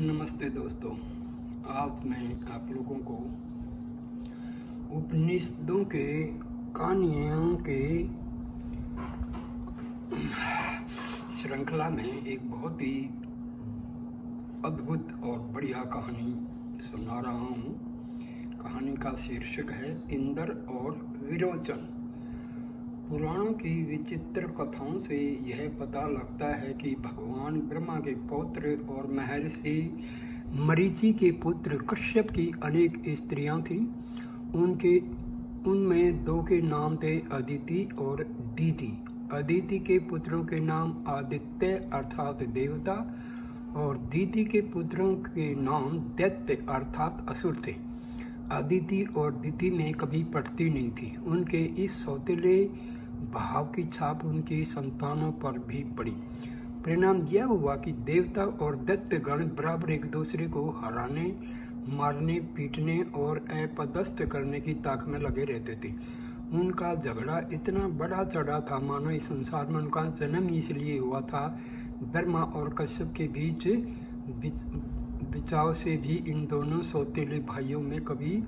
नमस्ते दोस्तों। आज मैं आप लोगों को उपनिषदों के कहानियों के श्रृंखला में एक बहुत ही अद्भुत और बढ़िया कहानी सुना रहा हूँ। कहानी का शीर्षक है इंद्र और विरोचन। पुराणों की विचित्र कथाओं से यह पता लगता है कि भगवान ब्रह्मा के पौत्र और महर्षि मरीचि के पुत्र कश्यप की अनेक स्त्रियां थीं। उनमें दो के नाम थे अदिति और दीति। अदिति के पुत्रों के नाम आदित्य अर्थात देवता और दीति के पुत्रों के नाम दैत्य अर्थात असुर थे। अदिति और दीति में कभी पटती नहीं थी। उनके इस सौतेले भाव की छाप उनकी संतानों पर भी पड़ी। परिणाम यह हुआ कि देवता और दैत्य गण बराबर एक दूसरे को हराने, मारने, पीटने और अपदस्थ करने की ताक में लगे रहते थे। उनका झगड़ा इतना बड़ा चढ़ा था मानो इस संसार में उनका जन्म इसलिए हुआ था। ब्रह्मा और कश्यप के बीच बिचाव से भी इन दोनों सौतेले भाइयों में कभी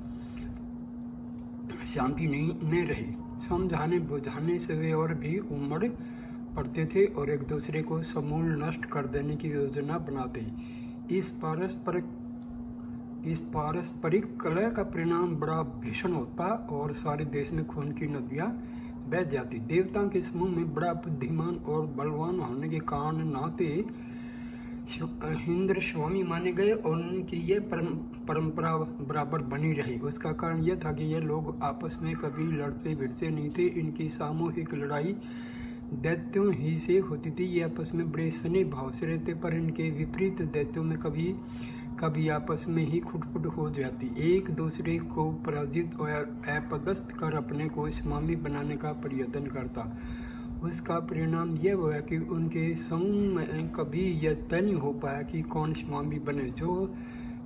शांति नहीं रही। समझाने बुझाने से वे और भी उमड़ पड़ते थे और एक दूसरे को समूल नष्ट कर देने की योजना बनाते। इस पारस्परिक कलह का परिणाम बड़ा भीषण होता और सारे देश में खून की नदियां बह जाती। देवताओं के समूह में बड़ा बुद्धिमान और बलवान होने के कारण नाते इंद्र स्वामी माने गए और उनकी ये परंपरा बराबर बनी रही। उसका कारण यह था कि ये लोग आपस में कभी लड़ते भिड़ते नहीं थे। इनकी सामूहिक लड़ाई दैत्यों ही से होती थी। ये आपस में बड़े स्नेह भाव से रहते, पर इनके विपरीत दैत्यों में कभी आपस में ही खुटपुट हो जाती। एक दूसरे को पराजित और अपदस्थ कर अपने को स्वामी बनाने का प्रयत्न करता। उसका परिणाम यह हुआ कि उनके समूह में कभी यह तय नहीं हो पाया कि कौन स्वामी बने। जो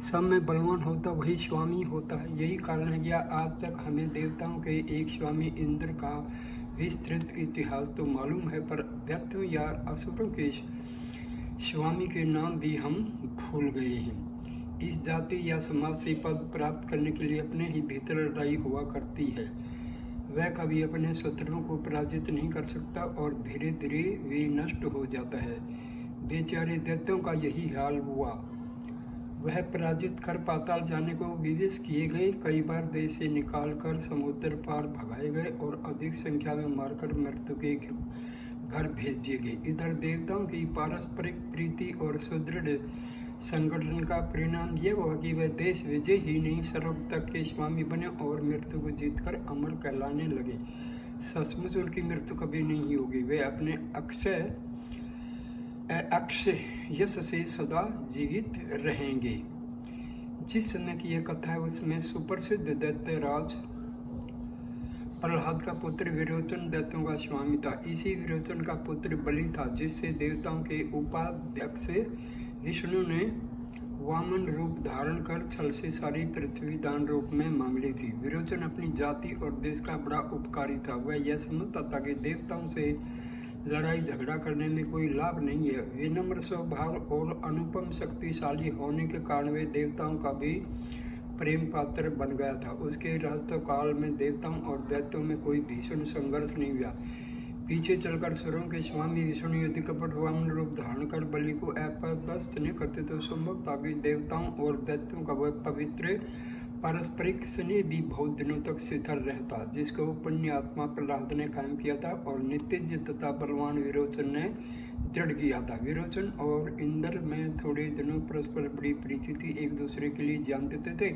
सब में बलवान होता वही स्वामी होता है। यही कारण है कि आज तक हमें देवताओं के एक स्वामी इंद्र का विस्तृत इतिहास तो मालूम है, पर दैत्यों या असुरों के स्वामी के नाम भी हम भूल गए हैं। इस जाति या समाज से पद प्राप्त करने के लिए अपने ही भीतर लड़ाई हुआ करती है। वह कभी अपने शत्रुओं को पराजित नहीं कर सकता और धीरे धीरे वे नष्ट हो जाता है। बेचारे दैत्यों का यही हाल हुआ। वह पराजित कर पाताल जाने को विवश किए गए, कई बार देश से निकालकर समुद्र पार भगाए गए और अधिक संख्या में मारकर मृत्यु के घर भेज दिए गए। इधर देवताओं की पारस्परिक प्रीति और सुदृढ़ संगठन का परिणाम यह हुआ कि वह देश विजय ही नहीं सर्व तक के स्वामी बने और मृत्यु को जीतकर अमर कहलाने लगे। सचमुच उनकी मृत्यु कभी नहीं होगी। वे अपने अक्षय यश से सदा जीवित रहेंगे। जिस समय की यह कथा है उसमें सुप्रसिद्ध दैत्यराज प्रहलाद का पुत्र विरोचन दैत्यों का स्वामी था। इसी विरोचन का पुत्र बलि था, जिससे देवताओं के उपाध्यक्ष विष्णु ने वामन रूप धारण कर छल से सारी पृथ्वी दान रूप में मांग ली थी। विरोचन अपनी जाति और देश का बड़ा उपकारी था। वह यह समझता था कि देवताओं से लड़ाई झगड़ा करने में कोई लाभ नहीं है। विनम्र स्वभाव और अनुपम शक्तिशाली होने के कारण वे देवताओं का भी प्रेम पात्र बन गया था। उसके राजत्व काल में देवताओं और दैत्यों में कोई भीषण संघर्ष नहीं हुआ। पीछे चलकर सुरों के स्वामी विष्णु यदि कपट वामन रूप धारण कर बलि को अपदस्थ नहीं करते तो संभव था कि देवताओं और दैत्यों का वह पवित्र पारस्परिक स्नेह भी बहुत दिनों तक शिथिल रहता, जिसको पुण्य आत्मा प्रहलाद ने कायम किया था और नित्य तथा बलवान विरोचन ने दृढ़ किया था। विरोचन और इंद्र में थोड़े दिनों परस्पर बड़ी प्रीति थी, एक दूसरे के लिए जान देते थे।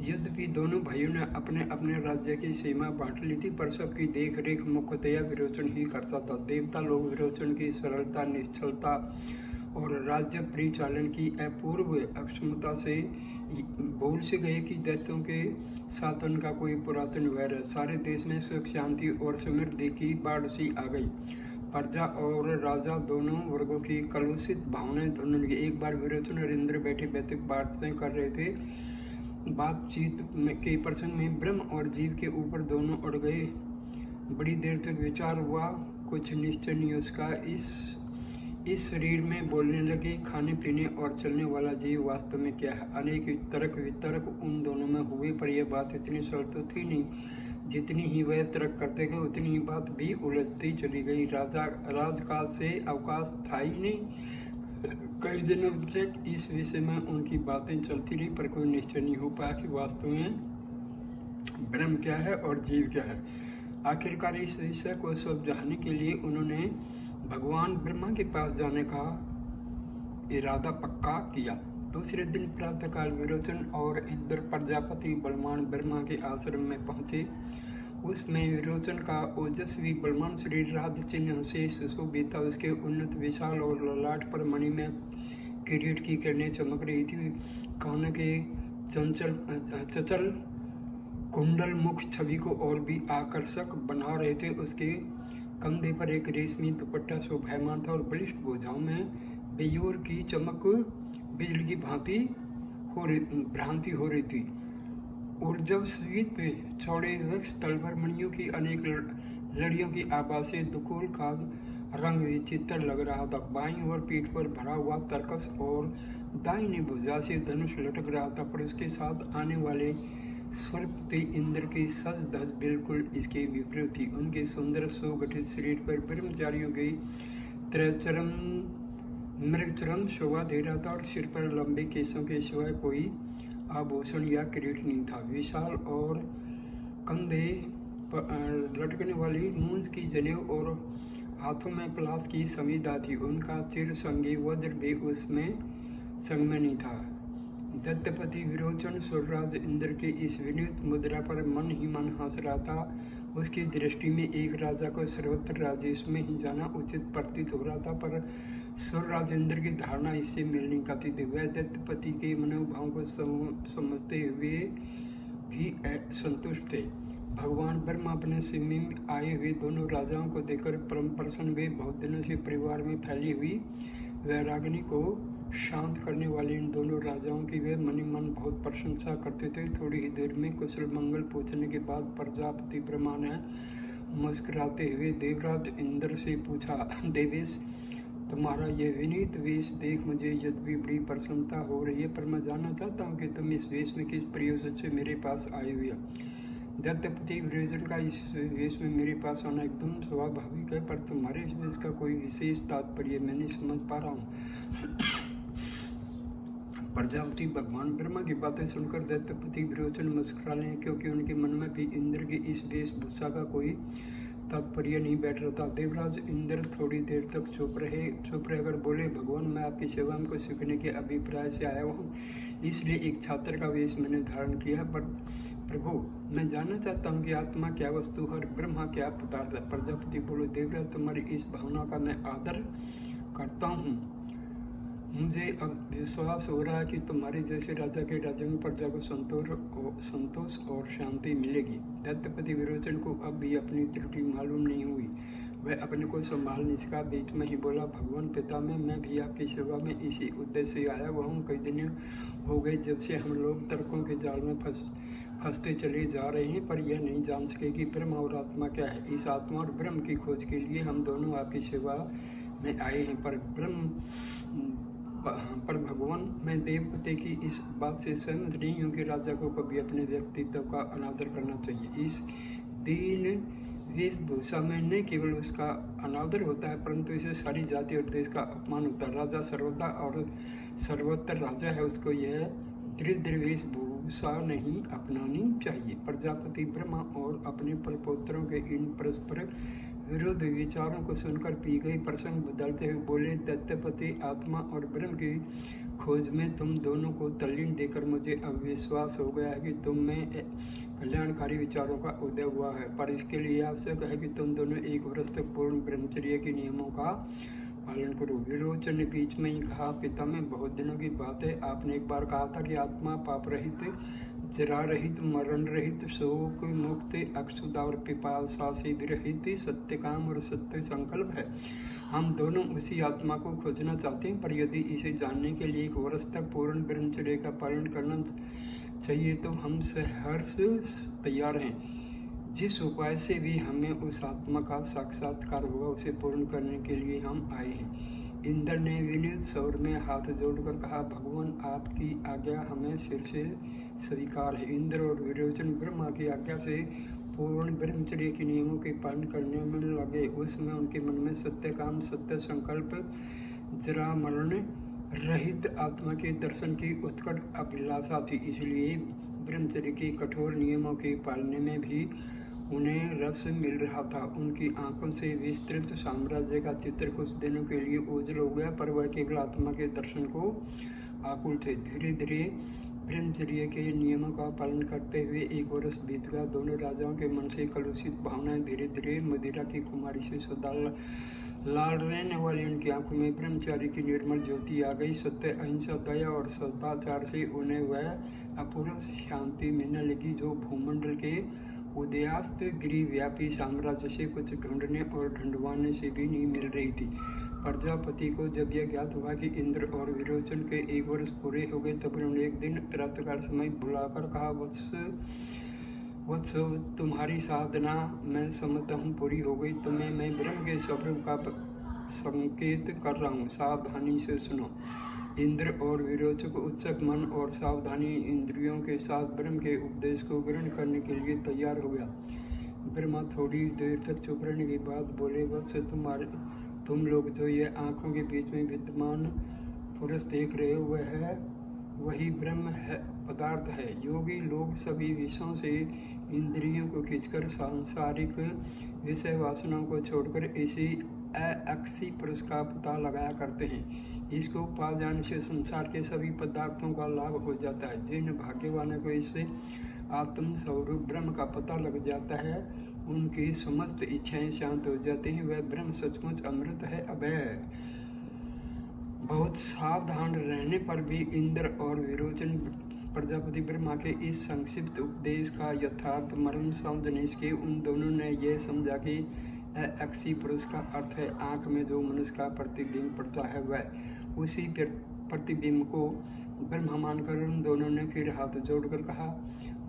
यद्यपि दोनों भाइयों ने अपने अपने राज्य की सीमा बांट ली थी, पर सबकी देख रेख मुख्यतया विरोचन ही करता था। देवता लोग विरोचन की सरलता, निश्चलता और राज्य परिचालन की अपूर्व अक्षमता से भूल से गए कि दैत्यों के साथ उनका कोई पुरातन वैर है। सारे देश में सुख शांति और समृद्धि की बाढ़ सी आ गई। प्रजा और राजा दोनों वर्गों की कलुषित भावनाएं धुंधल गई। एक बार विरोचन और इंद्र बैठे बैठे बातें कर रहे थे। बातचीत के प्रसंग में ब्रह्म और जीव के ऊपर दोनों अड़ गए। बड़ी देर तक विचार हुआ, कुछ निश्चय नहीं उसका। इस शरीर में बोलने लगे, खाने पीने और चलने वाला जीव वास्तव में क्या है। अनेक तर्क वितर्क उन दोनों में हुए, पर यह बात इतनी सरल तो थी नहीं। जितनी ही वह तर्क करते गए उतनी ही बात भी उलझती चली गई। राजकाल से अवकाश था ही नहीं। कई दिनों तक इस विषय में उनकी बातें चलती रही, पर कोई निश्चय नहीं हो पाया कि वास्तव में ब्रह्म क्या है और जीव क्या है। आखिरकार इस विषय को सुलझाने के लिए उन्होंने भगवान ब्रह्मा के पास जाने का इरादा पक्का किया। दूसरे दिन प्रातःकाल विरोचन और इंद्र प्रजापति बलवान ब्रह्मा के आश्रम में पहुंचे। उसमें विरोचन का ओजस्वी बलवान शरीर राज चिन्ह से सुशोभित था। उसके उन्नत विशाल और ललाट पर मणि में किरीट की किरणें चमक रही थी। कान के चंचल कुंडल मुख छवि को और भी आकर्षक बना रहे थे। उसके कंधे पर एक रेशमी दुपट्टा शोभायमान था और बलिष्ठ भुजाओं में बेयोर की चमक बिजली की भ्रांति हो रही थी। ऊर्जान्वित चौड़े वृक्ष तल पर मणियों की अनेक लड़ियों की आभा से दुकुल का रंग विचित्र लग रहा था। बाईं ओर पीठ पर भरा हुआ तरकस और दाहिनी भुजा से धनुष लटक रहा था, पर उसके साथ आने वाले स्वल्पति इंद्र की सज धज बिल्कुल इसके विपरीत थी। उनके सुंदर सुगठित शरीर पर ब्रह्मचारियों की त्रिचरम मृगचरम शोभा दे रहा था और सिर पर लंबे केसों के सिवाय कोई आभूषण या किरीट नहीं था। विशाल और कंधे लटकने वाली मूंज की जनेऊ और हाथों में पलाश की समीधा थी। उनका चिर संगी वज्र भी उसमें संग में नहीं था। दत्तपति विरोचन सुरराज इंद्र के इस विनीत मुद्रा पर मन ही मन हंस रहा था। उसकी दृष्टि में एक राजा को सर्वत्र राजेश में ही जाना उचित प्रतीत हो रहा था, पर सुरराज इंद्र की धारणा इससे मेल नहीं खाती थी। वह दत्तपति के मनोभाव को समझते हुए भी संतुष्ट थे। भगवान ब्रह्मा अपने समीप आए हुए दोनों राजाओं को देखकर परम प्रसन्न हुए। बहुत दिनों से परिवार में फैली हुई वैराग्नि को शांत करने वाले इन दोनों राजाओं की वे मन ही मन बहुत प्रशंसा करते थे। थोड़ी ही देर में कुशल मंगल पूछने के बाद प्रजापति ब्रह्मा ने मुस्कुराते हुए देवराज इंद्र से पूछा, देवेश, तुम्हारा ये विनीत वेश देख मुझे यद्यपि बड़ी प्रसन्नता हो रही है, पर मैं जानना चाहता हूँ कि तुम इस वेश में किस प्रयोजन से मेरे पास आए हुए हो। दत्तपति विरोचन का इस वेश में मेरे पास आना एकदम स्वाभाविक है, पर तुम्हारे इस वेश का कोई विशेष तात्पर्य मैं नहीं समझ पा रहा हूँ। प्रजापति भगवान ब्रह्मा की बातें सुनकर दत्तपति विरोचन मुस्कुरा ले, क्योंकि उनके मन में भी इंद्र की इस वेशभूषा का कोई तात्पर्य नहीं बैठ रहा था। देवराज इंद्र थोड़ी देर तक चुप रहकर बोले, भगवान, मैं आपकी सेवा में कुछ सीखने के अभिप्राय से आया हूँ, इसलिए एक छात्र का वेश मैंने धारण किया। पर प्रभु, मैं जानना चाहता हूँ कि आत्मा क्या वस्तु है और ब्रह्मा क्या पदार्थ है। प्रजापति बोले, देवराज, तुम्हारी इस भावना का मैं आदर करता हूँ। मुझे अब विश्वास हो रहा है कि तुम्हारे जैसे राजा के राज्य में प्रजा को संतोष और शांति मिलेगी। दत्तपति विरोचन को अब भी अपनी त्रुटि मालूम नहीं हुई। वह अपने को संभाल नहीं सका, बीच में ही बोला, भगवान पिता में मैं भी आपकी सेवा में इसी उद्देश्य से आया हुआ हूँ। कई दिन हो गए जब से हम लोग तर्कों के जाल में फंसते चले जा रहे हैं, पर यह नहीं जान सके कि ब्रह्म और आत्मा क्या है। इस आत्मा और ब्रह्म की खोज के लिए हम दोनों आपकी सेवा में आए हैं। पर भगवान, मैं देवपति की इस बात से सहमत नहीं हूँ कि राजा को कभी अपने व्यक्तित्व का अनादर करना चाहिए। इस दीन वेशभूषा में न केवल उसका अनादर होता है, परंतु इसे सारी जाति और देश का अपमान होता है। राजा सर्वदा और सर्वत्र राजा है, उसको यह दृढ़ वेशभूषा नहीं अपनानी चाहिए। प्रजापति ब्रह्मा और अपने परपुत्रों के इन परस्पर विरुद्ध विचारों को सुनकर पी गई प्रसंग बदलते हुए बोले, दत्तपति, आत्मा और ब्रह्म की खोज में तुम दोनों को तल्लीन देकर मुझे अब विश्वास हो गया है कि तुम में कल्याणकारी विचारों का उदय हुआ है, पर इसके लिए आवश्यक है कि तुम दोनों एक वर्ष तक पूर्ण ब्रह्मचर्य के नियमों का पालन करो। विरोचन ने बीच में ही कहा, पिता, में बहुत दिनों की बात है, आपने एक बार कहा था कि आत्मा पाप रहित, जरा रहित, मरण रहित, शोक मुक्त, अक्षुदा और पिपासा से विरहित, सत्य काम और सत्य संकल्प है। हम दोनों उसी आत्मा को खोजना चाहते हैं, पर यदि इसे जानने के लिए एक वर्ष तक पूर्ण ब्रह्मचर्य का पालन करना चाहिए तो हम सहर्ष तैयार हैं। जिस उपाय से भी हमें उस आत्मा का साक्षात्कार होगा उसे पूर्ण करने के लिए हम आए हैं। इंद्र ने विनीत स्वर में हाथ जोड़कर कहा, भगवान आपकी आज्ञा हमें सिर से स्वीकार है। इंद्र और विरोचन ब्रह्मा की आज्ञा से पूर्ण ब्रह्मचर्य के नियमों के पालन करने में लगे। उसमें उनके मन में सत्य काम, सत्य संकल्प, जरा मरण रहित आत्मा के दर्शन की उत्कट अभिलाषा थी। इसलिए ब्रह्मचर्य के कठोर नियमों के पालने में भी उन्हें रस मिल रहा था। उनकी आंखों से विस्तृत साम्राज्य का चित्र कुछ दिनों के लिए ओझल हो गया, पर वह केवल आत्मा के दर्शन को आकुल थे। धीरे धीरे ब्रह्मचर्य के नियमों का पालन करते हुए 1 वर्ष बीत गया। दोनों राजाओं के मन से कलुषित भावनाएं धीरे धीरे मदिरा की कुमारी से सदा लाल रहने वाली उनकी आंखों में ब्रह्मचारी की निर्मल ज्योति आ गई। सत्य, अहिंसा, दया और सदाचार से उन्हें वह अपूर्व शांति मिलने लगी जो भूमंडल के उदयास्त गिरिव्यापी साम्राज्य से कुछ ढूंढने और ढूंढवाने से भी नहीं मिल रही थी। प्रजापति को जब यह ज्ञात हुआ कि इंद्र और विरोचन के 1 वर्ष पूरे हो गए, तब उन्होंने एक दिन प्रातःकाल समय बुलाकर कहा, वत्स तुम्हारी साधना मैं समझता हूँ पूरी हो गई। तुम्हें मैं ब्रह्म के स्वरूप का संकेत कर रहा हूँ, सावधानी से सुनो। इंद्र और विरोचक उत्सुक मन और सावधानी इंद्रियों के साथ ब्रह्म के उपदेश को ग्रहण करने के लिए तैयार हो गया। ब्रह्मा थोड़ी देर तक चुप रहने के बाद बोले, वत्स तुम लोग जो ये आंखों के बीच में विद्यमान पुरुष देख रहे हो, वही ब्रह्म है, पदार्थ है। योगी लोग सभी विषयों से इंद्रियों को खींचकर सांसारिक विषय वासनाओं को छोड़कर इसी अक्षी पुरुष का पता लगाया करते हैं। इसको पा जाने से संसार के सभी पदार्थों का लाभ हो जाता है। जिन भाग्यवानों को इससे आत्म स्वरूप ब्रह्म का पता लग जाता है, उनकी समस्त इच्छाएं शांत हो जाती हैं। वह ब्रह्म सचमुच अमृत है, अभय है। बहुत सावधान रहने पर भी इंद्र और विरोचन प्रजापति ब्रह्मा के इस संक्षिप्त उपदेश का यथार्थ मर्म समझने के उन दोनों ने यह समझा कि अक्षी पुरुष का अर्थ है आंख में जो मनुष्य का प्रतिबिंब पड़ता है, वह उसी प्रतिबिंब को ब्रह्म मानकर उन दोनों ने फिर हाथ जोड़कर कहा,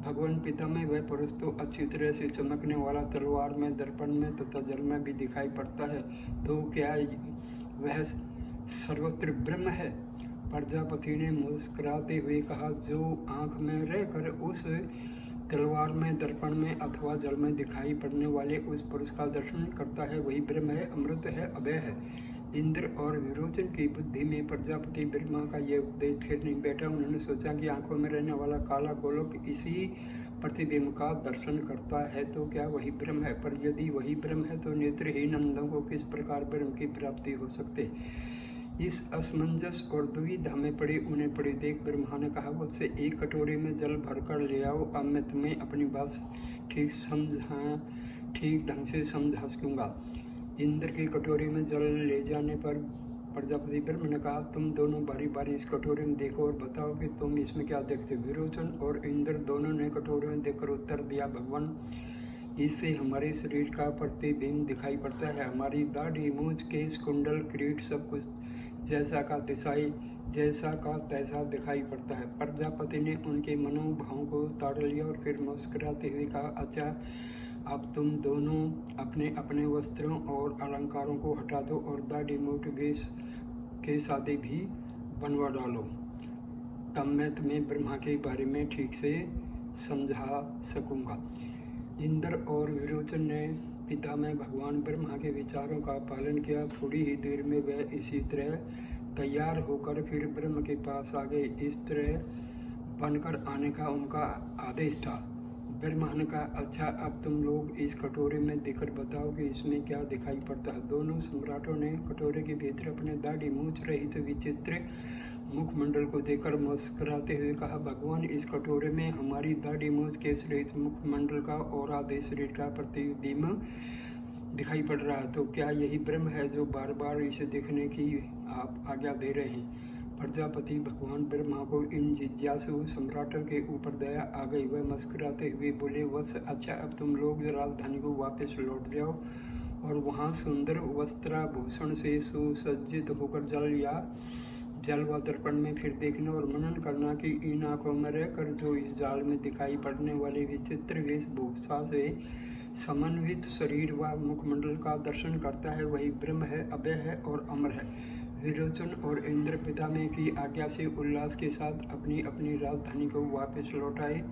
भगवान पिता में वह पुरुष तो अच्छी तरह से चमकने वाला तलवार में, दर्पण में तथा जल में भी दिखाई पड़ता है, तो क्या वह सर्वत्र ब्रह्म है? प्रजापति ने मुस्कुराते हुए कहा, जो आंख में रहकर उस तलवार में, दर्पण में अथवा जल में दिखाई पड़ने वाले उस पुरुष का दर्शन करता है, वही ब्रह्म है, अमृत है, अभय है। इंद्र और विरोचन की बुद्धि में प्रजापति ब्रह्मा का यह उपदेश फिर नहीं बैठा। उन्होंने सोचा कि आंखों में रहने वाला काला गोलक इसी प्रतिबिंब का दर्शन करता है, तो क्या वही ब्रह्म है? पर यदि वही ब्रह्म है तो नेत्रहीन अंधों को किस प्रकार ब्रह्म की प्राप्ति हो सकते? इस असमंजस और दुविधा में पड़े उन्हें पड़े देख ब्रह्मा ने कहा, मुझसे एक कटोरे में जल भरकर ले आओ, अब मैं तुम्हें अपनी बात ठीक ढंग से समझा सकूंगा। इंद्र के कटोरे में जल ले जाने पर प्रजापति ब्रह्म ने कहा, तुम दोनों बारी बारी इस कटोरे में देखो और बताओ कि तुम इसमें क्या देखते हो। विरोचन और इंद्र दोनों ने कटोरे में देखकर उत्तर दिया, भगवान इससे हमारे शरीर का प्रतिबिंब दिखाई पड़ता है। हमारी दाढ़ी, मूंछ, केश, कुंडल, किरीट सब कुछ जैसा का तैसा दिखाई पड़ता है। प्रजापति ने उनके मनोभावों को ताड़ लिया और फिर मुस्कुराते हुए कहा, अच्छा, अब तुम दोनों अपने अपने वस्त्रों और अलंकारों को हटा दो और दाढ़ी, मूठ, वेश के शादी भी बनवा डालो, तब मैं तुम्हें ब्रह्मा के बारे में ठीक से समझा सकूंगा। इंद्र और विरोचन ने पिता में भगवान ब्रह्मा के विचारों का पालन किया। थोड़ी ही देर में वह इसी तरह तैयार होकर फिर ब्रह्म के पास आ गए। इस तरह बनकर आने का उनका आदेश था। ब्रह्मा ने कहा, अच्छा, अब तुम लोग इस कटोरे में देखकर बताओ कि इसमें क्या दिखाई पड़ता है। दोनों सम्राटों ने कटोरे के भीतर अपने दाढ़ी मूंछ रहित विचित्र मुखमंडल को देखकर मुस्कुराते हुए कहा, भगवान इस कटोरे में हमारी दाढ़ी, मूंछ, केश रहित मुखमंडल का और आधे शरीर का प्रतिबिंब दिखाई पड़ रहा है, तो क्या यही ब्रह्म है जो बार बार इसे देखने की आप आज्ञा दे रहे हैं? प्रजापति भगवान ब्रह्मा को इन जिज्ञासु सम्राटों के ऊपर दया आ गई। वह मुस्कुराते हुए बोले, वत्स, अच्छा, अब तुम लोग राजधानी को वापस लौट जाओ और वहाँ सुंदर वस्त्राभूषण से सुसज्जित होकर जल व दर्पण में फिर देखना और मनन करना कि इन आंखों में रहकर जो इस जाल में दिखाई पड़ने वाले विचित्र वेशभूषा से समन्वित शरीर व मुखमंडल का दर्शन करता है, वही ब्रह्म है, अभय है और अमर है। विरोचन और इंद्र पितामह की आज्ञा से उल्लास के साथ अपनी अपनी राजधानी को वापस लौट आए।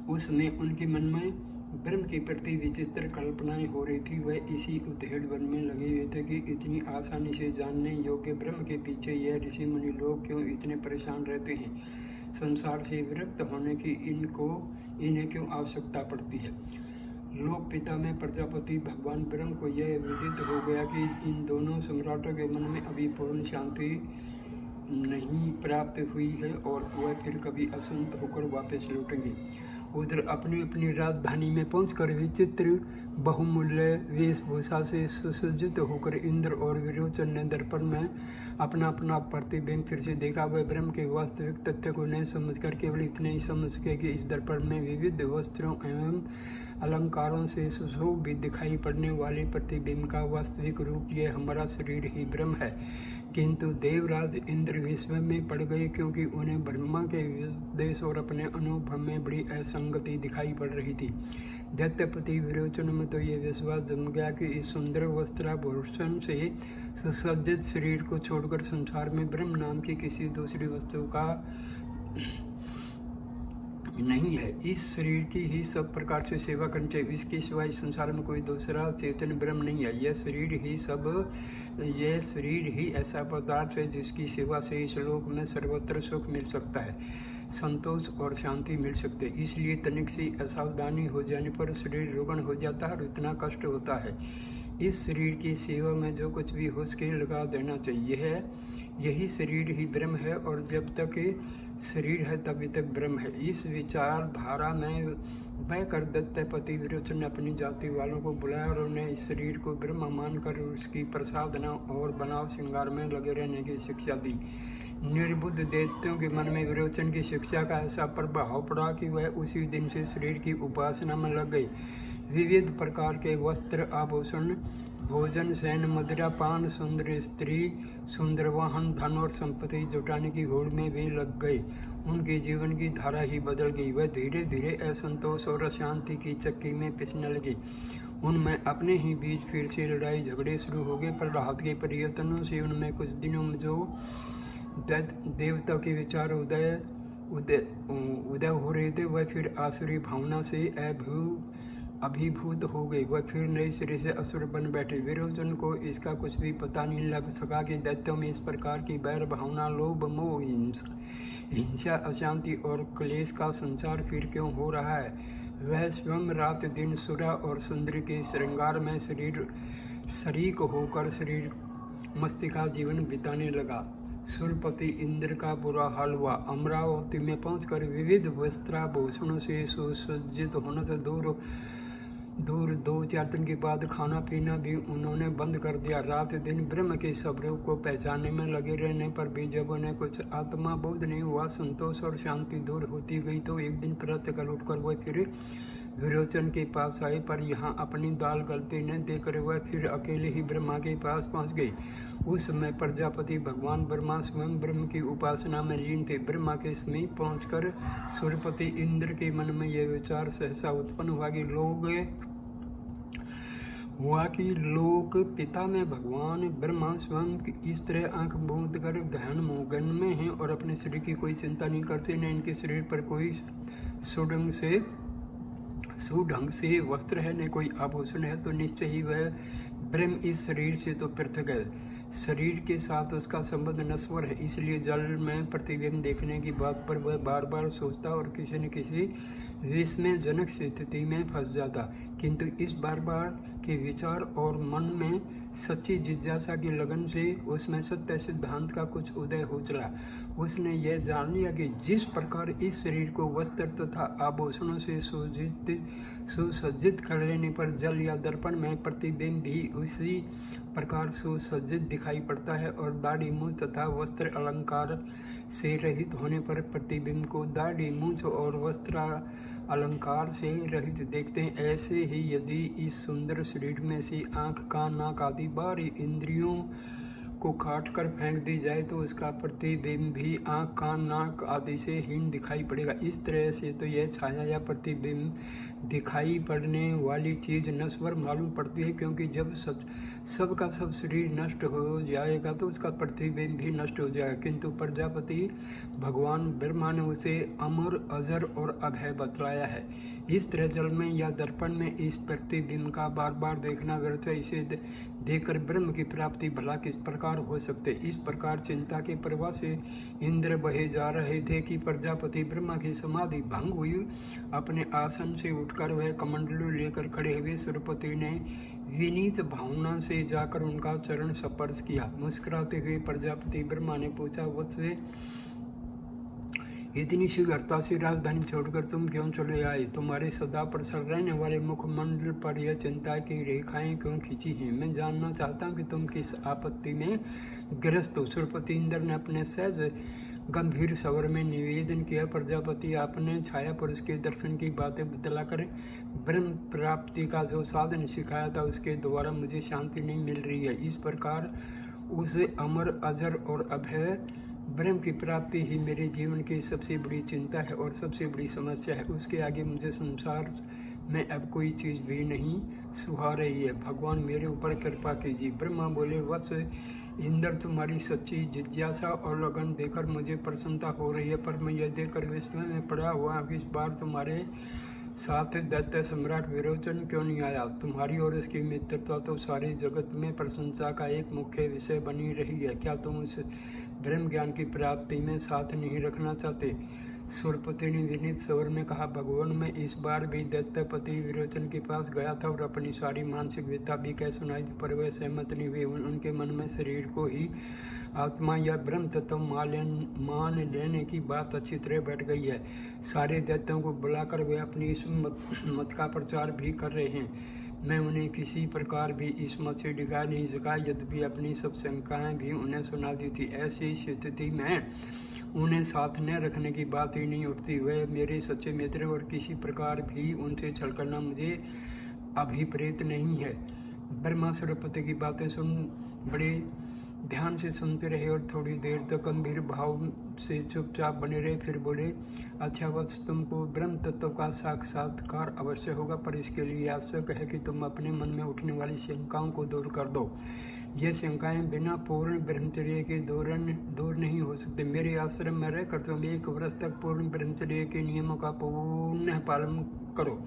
उसमें उनके मन में ब्रह्म के प्रति विचित्र कल्पनाएं हो रही थी। वह इसी उधेड़ वन में लगे हुए थे कि इतनी आसानी से जानने योग्य ब्रह्म के पीछे यह ऋषि मुनि लोग क्यों इतने परेशान रहते हैं। संसार से विरक्त होने की इन्हें क्यों आवश्यकता पड़ती है। लोक पिता में प्रजापति भगवान ब्रह्म को यह विदित हो गया कि इन दोनों सम्राटों के मन में अभी पूर्ण शांति नहीं प्राप्त हुई है और वह फिर कभी अशांत होकर वापस लौटेंगे। उधर अपनी अपनी राजधानी में पहुंचकर विचित्र बहुमूल्य वेशभूषा से सुसज्जित होकर इंद्र और विरोचन ने दर्पण में अपना अपना प्रतिबिंब फिर से देखा। वह ब्रह्म के वास्तविक तथ्य को नहीं समझकर केवल इतने ही समझ सके कि इस दर्पण में विविध वस्त्रों एवं अलंकारों से सुशोभित दिखाई पड़ने वाले प्रतिबिंब का वास्तविक रूप यह हमारा शरीर ही ब्रह्म है। किंतु देवराज इंद्र विस्मय में पड़ गए, क्योंकि उन्हें ब्रह्मा के उपदेश और अपने अनुभव में बड़ी असंगति दिखाई पड़ रही थी। दैत्यपति विरोचन में तो यह विश्वास जम गया कि इस सुंदर वस्त्राभूषण से सुसज्जित शरीर को छोड़कर संसार में ब्रह्म नाम की किसी दूसरी वस्तु का नहीं है। इस शरीर की ही सब प्रकार से सेवा करनी चाहिए। इसके सिवाय संसार में कोई दूसरा चेतन ब्रह्म नहीं है। यह शरीर ही ऐसा पदार्थ है जिसकी सेवा से इस लोक में सर्वत्र सुख मिल सकता है, संतोष और शांति मिल सकते हैं। इसलिए तनिक सी असावधानी हो जाने पर शरीर रुग्ण हो जाता है और इतना कष्ट होता है। इस शरीर की सेवा में जो कुछ भी हो सके लगा देना चाहिए। यही शरीर ही ब्रह्म है और जब तक शरीर है तभी तक ब्रह्म है। इस विचारधारा में बहकर दैत्यपति विरोचन ने अपनी जाति वालों को बुलाया और उन्हें इस शरीर को ब्रह्म मानकर उसकी प्रसादना और बनाव श्रृंगार में लगे रहने की शिक्षा दी। निर्बुद्ध दैत्यों के मन में विरोचन की शिक्षा का ऐसा प्रभाव पड़ा कि वह उसी दिन से शरीर की उपासना में लग गई। विविध प्रकार के वस्त्र, आभूषण, भोजन, शयन, मदिरा पान, सुंदर स्त्री, सुंदर वाहन, धन और संपत्ति जुटाने की होड़ में भी लग गए। उनके जीवन की धारा ही बदल गई। वह धीरे धीरे असंतोष और अशांति की चक्की में पिसने लगे। उनमें अपने ही बीच फिर से लड़ाई झगड़े शुरू हो गए, पर राहत के परिवर्तनों से उनमें कुछ दिनों में जो देवता के विचार उदय हो रहे थे वह फिर आसुरी भावना से अभिभूत हो गई। वह फिर नए सिरे से असुर बन बैठे। विरोचन को इसका कुछ भी पता नहीं लग सका कि दैत्यों में इस प्रकार की बैर भावना, लोभ, मोह, हिंसा, अशांति और क्लेश का संचार फिर क्यों हो रहा है। वह स्वयं रात दिन सुरा और सुंदरी के श्रृंगार में शरीक होकर शरीर मस्ती का जीवन बिताने लगा। सुरपति इंद्र का बुरा हाल हुआ। अमरावती में पहुंचकर विविध वस्त्राभूषणों से सुसज्जित होने से दूर 2-4 दिन के बाद खाना पीना भी उन्होंने बंद कर दिया। रात दिन ब्रह्म के स्वरूप को पहचानने में लगे रहने पर भी जब उन्हें कुछ आत्मा बोध नहीं हुआ, संतोष और शांति दूर होती गई, तो एक दिन प्रातःकाल उठकर वह फिर विरोचन के पास आए, पर यहाँ अपनी दाल गलती न देकर वह फिर अकेले ही ब्रह्मा के पास पहुँच गए। उस समय प्रजापति भगवान ब्रह्मा स्वयं ब्रह्म की उपासना में लीन थे। ब्रह्मा के समीप पहुंचकर सूर्यपति इंद्र के मन में यह विचार सहसा उत्पन्न हुआ कि लोक पिता में भगवान ब्रह्मा स्वयं इस तरह आंख मूंद कर ध्यान मग्न में हैं और अपने शरीर की कोई चिंता नहीं करते, न इनके शरीर पर कोई सुढंग से वस्त्र है, न कोई आभूषण है, तो निश्चय ही वह ब्रह्म इस शरीर से तो पृथक है। शरीर के साथ उसका संबंध नश्वर है। इसलिए जल में प्रतिबिंब देखने की बात पर वह बार बार सोचता और किसी न किसी विस्मयजनक स्थिति में फंस जाता। किंतु इस बार के विचार और मन में सच्ची जिज्ञासा की लगन से उसमें सत्य सिद्धांत का कुछ उदय हो चला। उसने यह जान लिया कि जिस प्रकार इस शरीर को वस्त्र तथा आभूषणों से सुसज्जित कर लेने पर जल या दर्पण में प्रतिबिंब भी उसी प्रकार सुसज्जित दिखाई पड़ता है, और दाढ़ी, मूंछ तथा वस्त्र अलंकार से रहित होने पर प्रतिबिंब को दाढ़ी, मूंछ और वस्त्र अलंकार से रहित देखते हैं। ऐसे ही यदि इस सुंदर शरीर में से आँख, कान, नाक आदि बाहरी इंद्रियों को काट कर फेंक दी जाए तो उसका प्रतिबिंब भी आँख, कान, नाक आदि से हीन दिखाई पड़ेगा। इस तरह से तो यह छाया या प्रतिबिंब दिखाई पड़ने वाली चीज़ नश्वर मालूम पड़ती है, क्योंकि जब सब का सब शरीर नष्ट हो जाएगा तो उसका प्रतिबिंब भी नष्ट हो जाएगा। किंतु प्रजापति भगवान ब्रह्मा ने उसे अमर, अजर और अभय बतलाया है। इस तरह जल में या दर्पण में इस प्रतिबिंब का बार बार देखना व्यर्थ है। इसे देखकर ब्रह्म की प्राप्ति भला किस प्रकार हो सकते। इस प्रकार चिंता के प्रवाह से इंद्र बहे जा रहे थे कि प्रजापति ब्रह्मा की समाधि भंग हुई। अपने आसन से उठकर वह कमंडलू लेकर खड़े हुए सुरपति ने विनीत भावना से जाकर उनका चरण स्पर्श किया। मुस्कुराते हुए प्रजापति ब्रह्मा ने पूछा, वत्स इतनी शीघ्रता से राजधानी छोड़कर तुम क्यों चले आए? तुम्हारे सदा प्रसन्न रहने वाले मुखमंडल पर यह चिंता की रेखाएं क्यों खींची हैं? मैं जानना चाहता हूँ कि तुम किस आपत्ति में ग्रस्त हो। सुरपति इंद्र ने अपने सहज गंभीर स्वर में निवेदन किया, प्रजापति आपने छाया पुरुष के दर्शन की बातें बतलाकर ब्रह्म प्राप्ति का जो साधन सिखाया था उसके द्वारा मुझे शांति नहीं मिल रही है। इस प्रकार उसे अमर, अजर और अभय ब्रह्म की प्राप्ति ही मेरे जीवन की सबसे बड़ी चिंता है और सबसे बड़ी समस्या है। उसके आगे मुझे संसार में अब कोई चीज़ भी नहीं सुहा रही है। भगवान मेरे ऊपर कृपा कीजिए। ब्रह्मा बोले, वत्स इंद्र, तुम्हारी सच्ची जिज्ञासा और लगन देखकर मुझे प्रसन्नता हो रही है, पर मैं यह देखकर विस्मय में पड़ा हुआ कि इस बार तुम्हारे साथ दैत्य सम्राट विरोचन क्यों नहीं आया? तुम्हारी और उसकी मित्रता तो सारे जगत में प्रशंसा का एक मुख्य विषय बनी रही है। क्या तुम उस ब्रह्म ज्ञान की प्राप्ति में साथ नहीं रखना चाहते? सुरपति ने विनीत स्वर में कहा, भगवान मैं इस बार भी दैत्यपति विरोचन के पास गया था और अपनी सारी मानसिक व्यथा भी कह सुनाई थी, पर वे सहमत नहीं हुए। उनके मन में शरीर को ही आत्मा या ब्रह्म तत्व मान लेने की बात अच्छी तरह बैठ गई है। सारे दैत्यों को बुलाकर वे अपनी इस मत का प्रचार भी कर रहे हैं। मैं उन्हें किसी प्रकार भी इस मत से डिगा नहीं सका, यद्यपि अपनी सब शंकाएं भी उन्हें सुना दी थी। ऐसी स्थिति में उन्हें साथ न रखने की बात ही नहीं उठती। वे मेरे सच्चे मित्र और किसी प्रकार भी उनसे छल करना मुझे अभिप्रेत नहीं है। ब्रह्मा सुरपति की बातें सुन बड़े ध्यान से सुनते रहे और थोड़ी देर तक गंभीर भाव से चुपचाप बने रहे। फिर बोले, अच्छा वत्स, तुमको ब्रह्म तत्व का साक्षात्कार अवश्य होगा, पर इसके लिए आवश्यक है कि तुम अपने मन में उठने वाली शंकाओं को दूर कर दो। ये शंकाएं बिना पूर्ण ब्रह्मचर्य के दूर नहीं हो सकते। मेरे आश्रम में रहकर तुम 1 वर्ष तक पूर्ण ब्रह्मचर्य के नियमों का पूर्ण पालन करो,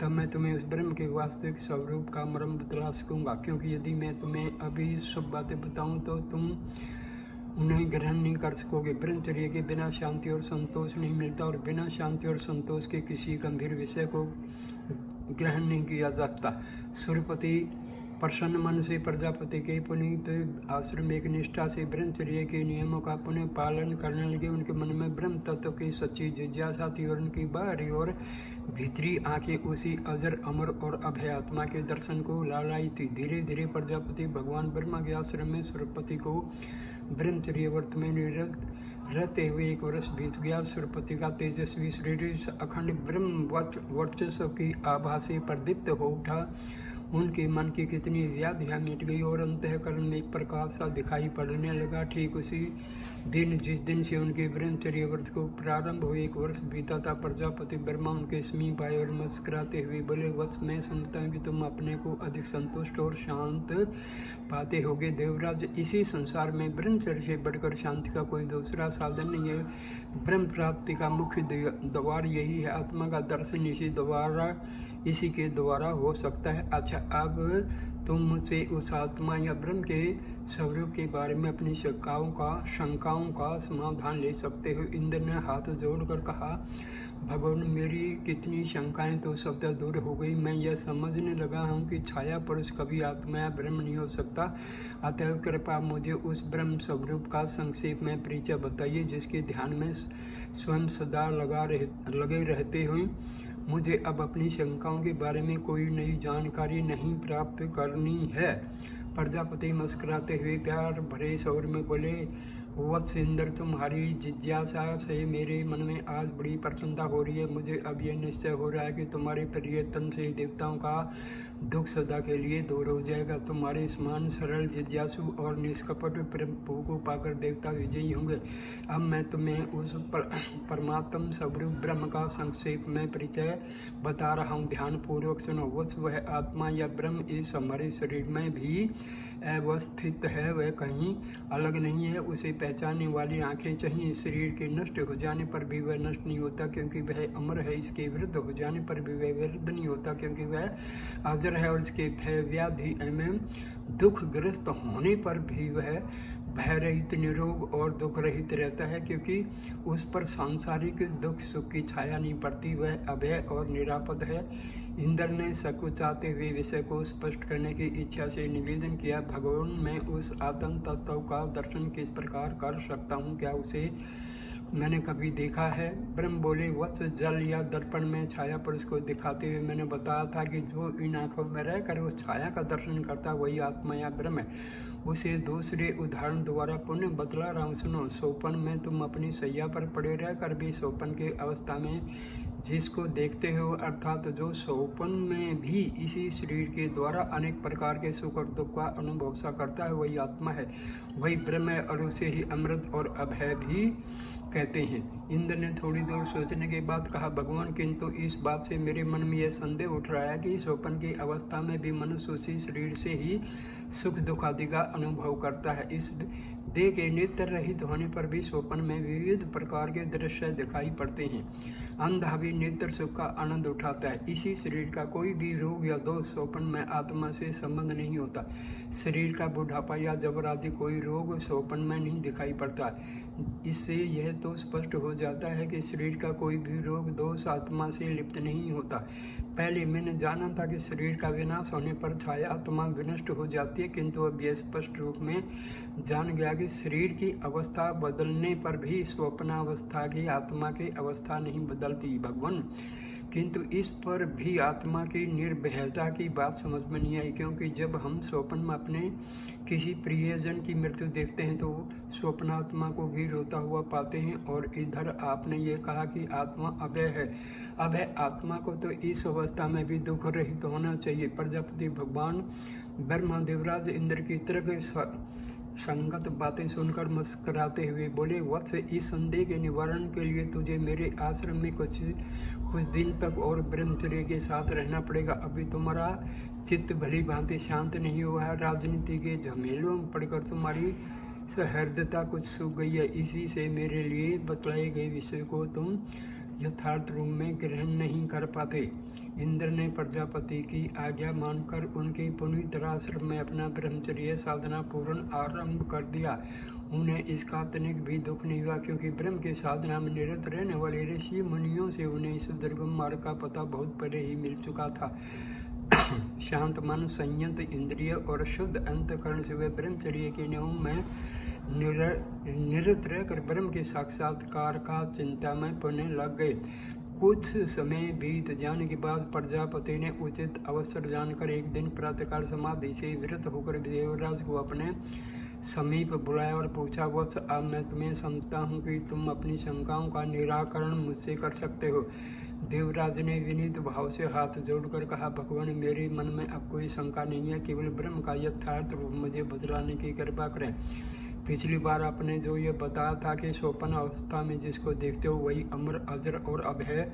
तब मैं तुम्हें उस ब्रह्म के वास्तविक स्वरूप का मर्म बतला सकूंगा। क्योंकि यदि मैं तुम्हें अभी सब बातें बताऊं तो तुम उन्हें ग्रहण नहीं कर सकोगे। ब्रह्मचर्य के बिना शांति और संतोष नहीं मिलता और बिना शांति और संतोष के किसी गंभीर विषय को ग्रहण नहीं किया जाता। सूर्यपति प्रसन्न मन से प्रजापति के पुनीत आश्रम एक निष्ठा से ब्रह्मचर्य के नियमों का पुनः पालन करने लगे। उनके मन में ब्रह्म तत्व की सच्ची जिज्ञासा थी और उनकी बाहरी और भीतरी आंखें उसी अजर, अमर और अभय आत्मा के दर्शन को लालाई थी। धीरे धीरे प्रजापति भगवान ब्रह्मा के आश्रम में सुरपति को ब्रह्मचर्य व्रत में निरत रहते हुए 1 वर्ष बीत गया। सुरपति का तेजस्वी शरीर अखंड ब्रह्म वर्चस्व की आभा से प्रदीप्त हो उठा। उनके मन की कितनी व्याधियाँ मिट गई और अंतःकरण में एक प्रकाश सा दिखाई पड़ने लगा। ठीक उसी दिन जिस दिन से उनके ब्रह्मचर्य व्रत को प्रारंभ हुए 1 वर्ष बीता था, प्रजापति ब्रह्मा उनके समीप आए और मुस्कुराते हुए बोले, वत्स मैं समझता हूँ कि तुम अपने को अधिक संतुष्ट और शांत पाते होगे। देवराज, इसी संसार में ब्रह्मचर्य से बढ़कर शांति का कोई दूसरा साधन नहीं है। ब्रह्म प्राप्ति का मुख्य द्वार यही है। आत्मा का दर्शन इसी के द्वारा हो सकता है। अच्छा, अब तुम मुझसे उस आत्मा या ब्रह्म के स्वरूप के बारे में अपनी शंकाओं का समाधान ले सकते हो। इंद्र ने हाथ जोड़कर कहा, भगवान मेरी कितनी शंकाएं तो स्वतः दूर हो गई। मैं यह समझने लगा हूँ कि छाया पुरुष कभी आत्मा या ब्रह्म नहीं हो सकता। अतः कृपया मुझे उस ब्रह्म स्वरूप का संक्षेप में परिचय बताइए, जिसके ध्यान में स्वयं सदा लगे रहते हुए मुझे अब अपनी शंकाओं के बारे में कोई नई जानकारी नहीं प्राप्त करनी है। प्रजापति मुस्कुराते हुए प्यार भरे स्वर में बोले, वत्स इंद्र, तुम्हारी जिज्ञासा से मेरे मन में आज बड़ी प्रसन्नता हो रही है। मुझे अब यह निश्चय हो रहा है कि तुम्हारे प्रियतम से देवताओं का दुख सदा के लिए दूर हो जाएगा। तुम्हारे समान सरल, जिज्ञासु और निष्कपट प्रभु को पाकर देवता विजयी होंगे। अब मैं तुम्हें उस परमात्म स्वरूप ब्रह्म का संक्षेप में परिचय बता रहा हूँ, ध्यान पूर्वक सुनो। वत्स, वह आत्मा या ब्रह्म इस हमारे शरीर में भी अवस्थित है, वह कहीं अलग नहीं है। उसे पहचानने वाली आंखें चाहिए। शरीर के नष्ट हो जाने पर भी वह नष्ट नहीं होता, क्योंकि वह अमर है। इसके विरुद्ध हो जाने पर भी वह विरुद्ध नहीं होता, क्योंकि वह हाजिर है। और इसके भय, व्याधि एवं दुखग्रस्त होने पर भी वह भय रहित, निरोग और दुख रहित रहता है, क्योंकि उस पर सांसारिक दुख सुख की छाया नहीं पड़ती। वह अभय और निरापद है। इंद्र ने सकुचाते हुए विषय को स्पष्ट करने की इच्छा से निवेदन किया, भगवान, मैं उस आत्म तत्व का दर्शन किस प्रकार कर सकता हूँ? क्या उसे मैंने कभी देखा है? ब्रह्म बोले, वत्स, जल या दर्पण में छाया पुरुष को दिखाते हुए मैंने बताया था कि जो इन आंखों में रहकर उस छाया का दर्शन करता वही आत्मा या ब्रह्म है। उसे दूसरे उदाहरण द्वारा पुनः बतला रहा हूँ, सुनो। सोपन में तुम अपनी सैया पर पड़े रहकर भी सोपन की अवस्था में जिसको देखते हो, अर्थात जो सोपन में भी इसी शरीर के द्वारा अनेक प्रकार के सुख और दुख का अनुभव सा करता है, वही आत्मा है, वही ब्रह्म है, और उसे ही अमृत और अभय भी कहते हैं। इंद्र ने थोड़ी देर सोचने के बाद कहा, भगवान, किंतु इस बात से मेरे मन में यह संदेह उठ रहा है कि सोपन की अवस्था में भी मनुष्य उसी शरीर से ही सुख दुख आदि का अनुभव करता है। इस देह के नित्य रहित होने पर भी सोपन में विविध प्रकार के दृश्य दिखाई पड़ते हैं। अंधा भी नित्य सुख का आनंद उठाता है। इसी शरीर का कोई भी रोग या दोष सोपन में आत्मा से संबंध नहीं होता। शरीर का बुढ़ापा या जबर आदि कोई रोग सोपन में नहीं दिखाई पड़ता। इससे यह तो स्पष्ट हो जाता है कि शरीर का कोई भी रोग दोष आत्मा से लिप्त नहीं होता। पहले मैंने जाना था कि शरीर का विनाश होने पर छाया आत्मा विनष्ट हो जाती है, किंतु अब यह स्पष्ट रूप में जान गया कि शरीर की अवस्था बदलने पर भी स्वप्नावस्था की आत्मा की अवस्था नहीं बदलती। भगवान, किंतु इस पर भी आत्मा की निर्भयता की बात समझ में नहीं आई, क्योंकि जब हम स्वप्न में अपने किसी प्रियजन की मृत्यु देखते हैं तो स्वप्नात्मा को भी रोता हुआ पाते हैं। और इधर आपने ये कहा कि आत्मा अभय है। अभय आत्मा को तो इस अवस्था में भी दुख रहित होना चाहिए। प्रजापति भगवान ब्रह्मा देवराज इंद्र की तरह संगत बातें सुनकर मुस्कुराते हुए बोले, वत्स, इस संदेह के निवारण के लिए तुझे मेरे आश्रम में कुछ दिन तक और ब्रह्मचर्य के साथ रहना पड़ेगा। अभी तुम्हारा चित्त भली भांति शांत नहीं हुआ है। राजनीति के झमेलों में पड़कर तुम्हारी सहृदयता कुछ सूख गई है। इसी से मेरे लिए बतलाए गए विषय को तुम यथार्थ रूप में ग्रहण नहीं कर पाते। इंद्र ने प्रजापति की आज्ञा मानकर उनके पुनीत आश्रम में अपना ब्रह्मचर्य साधना पूर्ण आरंभ कर दिया। उन्हें इसका तनिक भी दुख नहीं हुआ, क्योंकि ब्रह्म के साधना में निरत रहने वाले ऋषि मुनियों से उन्हें इस दुर्गम मार्ग का पता बहुत पहले ही मिल चुका था। शांत मन, संयत इंद्रिय और शुद्ध अंतकरण से वे ब्रह्मचर्य के नियम में निरत रहकर ब्रह्म के साक्षात्कार का चिंता में पड़ने लग गए। कुछ समय बीत जाने के बाद प्रजापति ने उचित अवसर जानकर एक दिन प्रातःकाल समाधि से विरत होकर देवराज को अपने समीप बुलाया और पूछा, वत्स, अब मैं तुम्हें समझता हूँ कि तुम अपनी शंकाओं का निराकरण मुझसे कर सकते हो। देवराज ने विनीत भाव से हाथ जोड़कर कहा, भगवान, मेरे मन में अब कोई शंका नहीं है, केवल ब्रह्म का यथार्थ रूप मुझे बतलाने की कृपा करें। पिछली बार आपने जो ये बताया था कि स्वप्न अवस्था में जिसको देखते हो वही अमर, अजर और अभय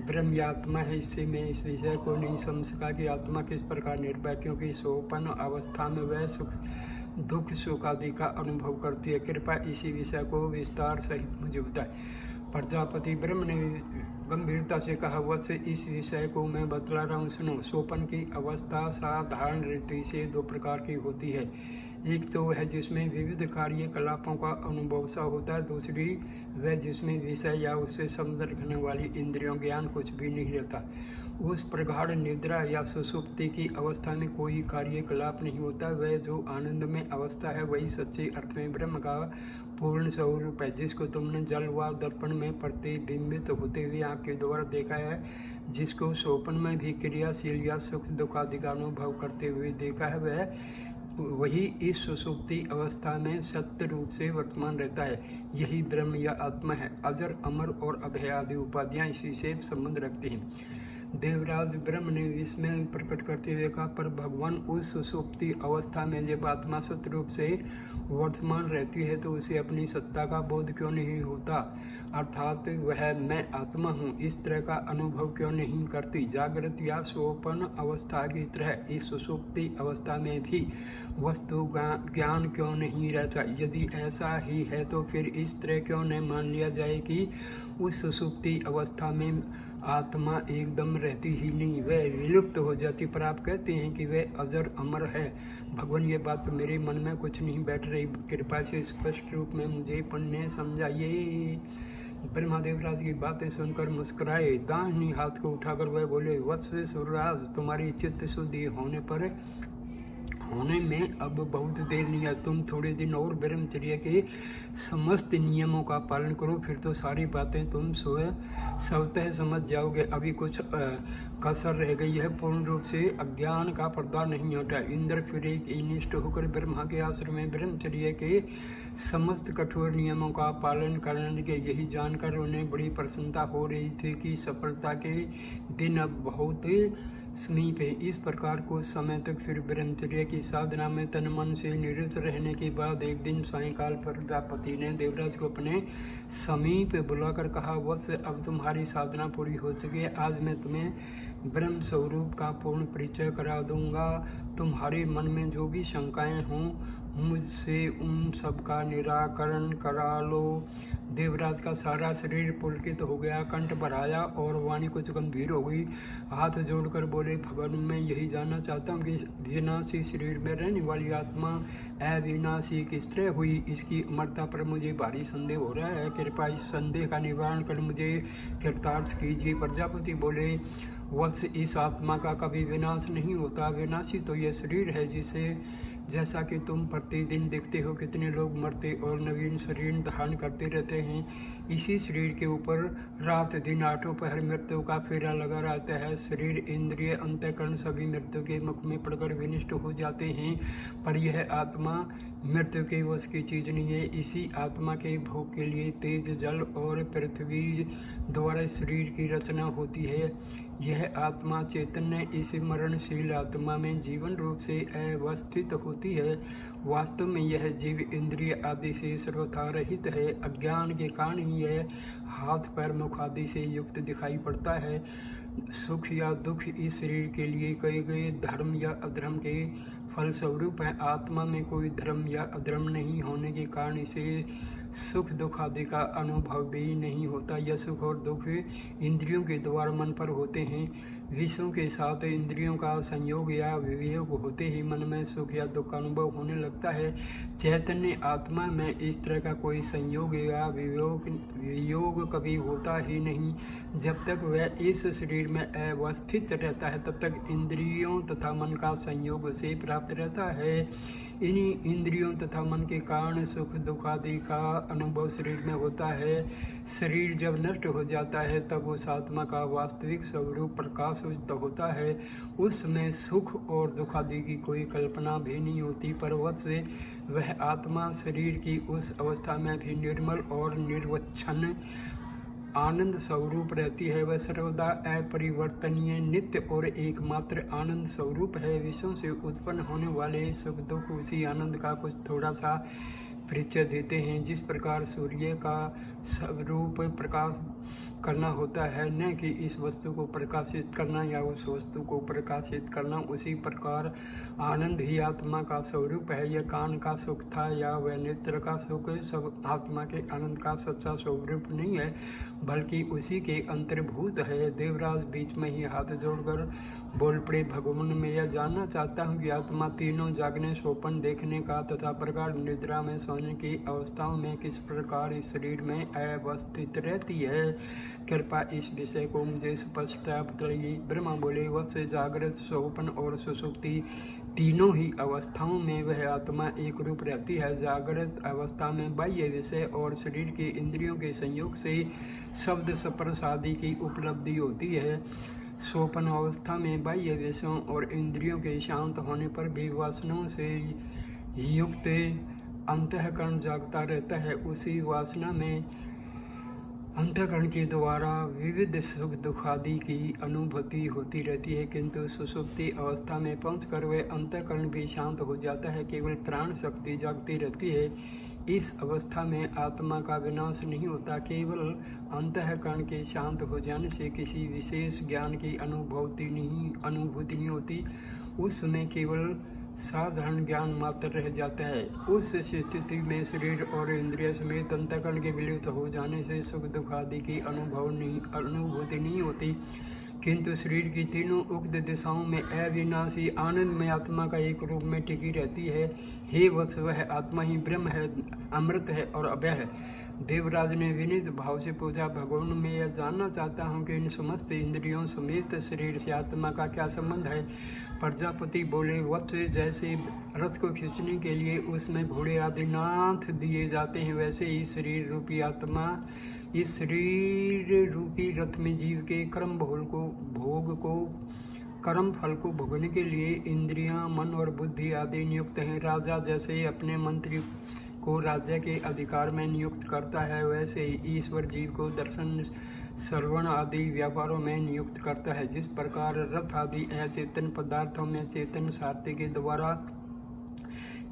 ब्रह्म आत्मा है, इससे मैं इस विषय को नहीं समझ सका कि आत्मा किस प्रकार निर्भय, क्योंकि स्वप्न अवस्था में वह सुख दुख सुख आदि का अनुभव करती है। कृपया इसी विषय को विस्तार सहित मुझे बताए। प्रजापति ब्रह्म ने गंभीरता से कहा, वत्स, इस विषय को मैं बतला रहा हूँ, सुनो। स्वप्न की अवस्था साधारण रीति से दो प्रकार की होती है। एक तो वह जिसमें विविध कार्यकलापों का अनुभव सा होता है, दूसरी वह जिसमें विषय या उससे संबंध रखने वाली इंद्रियों ज्ञान कुछ भी नहीं रहता। उस प्रगाढ़ निद्रा या सुषुप्ति की अवस्था में कोई कार्यकलाप नहीं होता। वह जो आनंदमय अवस्था है वही सच्चे अर्थ में ब्रह्म का पूर्ण स्वरूप है, जिसको तुमने जल व दर्पण में प्रतिबिंबित होते हुए आँख के द्वारा देखा है, जिसको स्वप्न में भी क्रियाशील या सुख दुख आदि का अनुभव करते हुए देखा है, वह वही इस सुषुप्ति अवस्था में सत्य रूप से वर्तमान रहता है। यही ब्रह्म या आत्मा है। अजर, अमर और अभय आदि उपाधियां इसी से संबंध रखती हैं। देवराज ब्रह्म ने विस्मय प्रकट करते हुए कहा, पर भगवान उस सुषुप्ति अवस्था में जब आत्मा सत्य रूप से वर्तमान रहती है तो उसे अपनी सत्ता का बोध क्यों नहीं होता, अर्थात वह मैं आत्मा हूँ इस तरह का अनुभव क्यों नहीं करती। जागृत या सोपन अवस्था की तरह इस सुषुप्ति अवस्था में भी वस्तु ज्ञान क्यों नहीं रहता। यदि ऐसा ही है तो फिर इस तरह क्यों न मान लिया जाए कि उस सुषुप्ति अवस्था में आत्मा एकदम रहती ही नहीं, वह विलुप्त हो जाती, पर आप कहते हैं कि वह अजर अमर है। भगवान, ये बात तो मेरे मन में कुछ नहीं बैठ रही, कृपा से स्पष्ट रूप में मुझे पढ़ने समझाइए। ब्रह्मदेवराज की बातें सुनकर मुस्कुराए, दाहिनी हाथ को उठाकर वह बोले, वत्स सूर्यराज, तुम्हारी चित्त शुद्धि होने में अब बहुत देर नहीं है। तुम थोड़े दिन और ब्रह्मचर्य के समस्त नियमों का पालन करो, फिर तो सारी बातें तुम स्वतः समझ जाओगे। अभी कुछ कसर रह गई है, पूर्ण रूप से अज्ञान का पर्दा नहीं हटा। इंद्र फिर एक निष्ठ होकर ब्रह्मा के आश्रम में ब्रह्मचर्य के समस्त कठोर नियमों का पालन करने के यही जानकर उन्हें बड़ी प्रसन्नता हो रही थी कि सफलता के दिन अब बहुत समीप है। इस प्रकार कुछ समय तक फिर ब्रह्मचर्य की साधना में तन मन से निरत रहने के बाद एक दिन सायंकाल पर प्रजापति ने देवराज को अपने समीप बुलाकर कहा, वत्स, अब तुम्हारी साधना पूरी हो चुकी है। आज मैं तुम्हें ब्रह्म स्वरूप का पूर्ण परिचय करा दूंगा। तुम्हारे मन में जो भी शंकाएं हों मुझसे उन सब का निराकरण करा लो। देवराज का सारा शरीर पुलकित हो गया, कंठ भराया और वाणी कुछ गंभीर हो गई। हाथ जोड़कर बोले, भगवान, मैं यही जानना चाहता हूँ कि विनाशी शरीर में रहने वाली आत्मा अविनाशी किस तरह हुई। इसकी अमरता पर मुझे भारी संदेह हो रहा है। कृपया इस संदेह का निवारण कर मुझे कृतार्थ कीजिए। प्रजापति बोले, वत्स, इस आत्मा का कभी विनाश नहीं होता। विनाशी तो यह शरीर है जिसे जैसा कि तुम प्रतिदिन देखते हो कितने लोग मरते और नवीन शरीर धारण करते रहते हैं। इसी शरीर के ऊपर रात दिन आठों पहर मृत्यु का फेरा लगा रहता है। शरीर, इंद्रिय, अंतःकरण सभी मृत्यु के मुख में पड़कर विनिष्ट हो जाते हैं, पर यह आत्मा मृत्यु के वश की चीज नहीं है। इसी आत्मा के भोग के लिए तेज, जल और पृथ्वी द्वारा शरीर की रचना होती है। यह आत्मा चैतन्य इस मरणशील आत्मा में जीवन रूप से अवस्थित होती है। वास्तव में यह जीव इंद्रिय आदि से सर्वथा रहित है। अज्ञान के कारण ही यह हाथ, पैर, मुख आदि से युक्त दिखाई पड़ता है। सुख या दुख इस शरीर के लिए कहे गए धर्म या अधर्म के फलस्वरूप है। आत्मा में कोई धर्म या अधर्म नहीं होने के कारण इसे सुख दुख आदि का अनुभव भी नहीं होता। यह सुख और दुख इंद्रियों के द्वारा मन पर होते हैं। विषयों के साथ इंद्रियों का संयोग या वियोग होते ही मन में सुख या दुख का अनुभव होने लगता है। चैतन्य आत्मा में इस तरह का कोई संयोग या वियोग कभी होता ही नहीं। जब तक वह इस शरीर में अवस्थित रहता है तब तक इंद्रियों तथा मन का संयोग उसे प्राप्त रहता है। इन्हीं इंद्रियों तथा मन के कारण सुख दुख आदि का अनुभव शरीर में होता है। शरीर जब नष्ट हो जाता है तब उस आत्मा का वास्तविक स्वरूप प्रकाशित होता है। उस समय सुख और दुख आदि की कोई कल्पना भी नहीं होती। पर्वत से वह आत्मा शरीर की उस अवस्था में भी निर्मल और निर्वच्छन आनंद स्वरूप रहती है। वह सर्वदा अपरिवर्तनीय, नित्य और एकमात्र आनंद स्वरूप है। विषयों से उत्पन्न होने वाले सुख दुख उसी आनंद का कुछ थोड़ा सा परिचय देते हैं। जिस प्रकार सूर्य का स्वरूप प्रकाश करना होता है, न कि इस वस्तु को प्रकाशित करना या उस वस्तु को प्रकाशित करना, उसी प्रकार आनंद ही आत्मा का स्वरूप है। यह कान का सुख था या वह नेत्र का सुख सब आत्मा के आनंद का सच्चा स्वरूप नहीं है, बल्कि उसी के अंतर्भूत है। देवराज बीच में ही हाथ जोड़कर बोल पड़े, भगवान, मैं यह जानना चाहता हूँ कि आत्मा तीनों जागने, स्वप्न देखने का तथा प्रगाढ़ निद्रा में सोने की अवस्थाओं में किस प्रकार इस शरीर में अवस्थित रहती है। कृपया इस विषय को मुझे स्पष्ट बताइए। ब्रह्मा बोले, वत्स, जागृत, स्वप्न और सुषुप्ति तीनों ही अवस्थाओं में वह आत्मा एक रूप रहती है। जागृत अवस्था में बाह्य विषय और शरीर के इंद्रियों के संयोग से शब्द स्पर्श आदि की उपलब्धि होती है। सोपन अवस्था में बाह्य विषयों और इंद्रियों के शांत होने पर भी वासनाओं से युक्त अंतःकरण जागता रहता है। उसी वासना में अंतःकरण के द्वारा विविध सुख दुख आदि की अनुभूति होती रहती है, किंतु सुषुप्ति अवस्था में पहुंचकर वह अंतःकरण भी शांत हो जाता है, केवल प्राण शक्ति जागती रहती है। इस अवस्था में आत्मा का विनाश नहीं होता, केवल अंतःकरण के शांत हो जाने से किसी विशेष ज्ञान की अनुभूति नहीं होती। उस समय केवल साधारण ज्ञान मात्र रह जाता है। उस स्थिति में शरीर और इंद्रिय समेत अंतःकरण के विलुप्त हो जाने से सुख दुख आदि की अनुभूति नहीं होती, किंतु शरीर की तीनों उक्त दिशाओं में अविनाशी आनंद में आत्मा का एक रूप में टिकी रहती है। हे वत्स, वह आत्मा ही ब्रह्म है, अमृत है और अभय है। देवराज ने विनीत भाव से पूछा, भगवान, मैं यह जानना चाहता हूँ कि इन समस्त इंद्रियों समेत शरीर से आत्मा का क्या संबंध है। प्रजापति बोले, वत्स, जैसे रथ को खींचने के लिए उसमें घोड़े आदि नाथ दिए जाते हैं, वैसे ही शरीर रूपी आत्मा इस शरीर रूपी रथ में जीव के कर्म कर्म फल को भोगने के लिए इंद्रियां, मन और बुद्धि आदि नियुक्त हैं। राजा जैसे अपने मंत्री को राज्य के अधिकार में नियुक्त करता है, वैसे ही ईश्वर जीव को दर्शन, श्रवण आदि व्यापारों में नियुक्त करता है। जिस प्रकार रथ आदि अचेतन पदार्थों में चेतन सारथी के द्वारा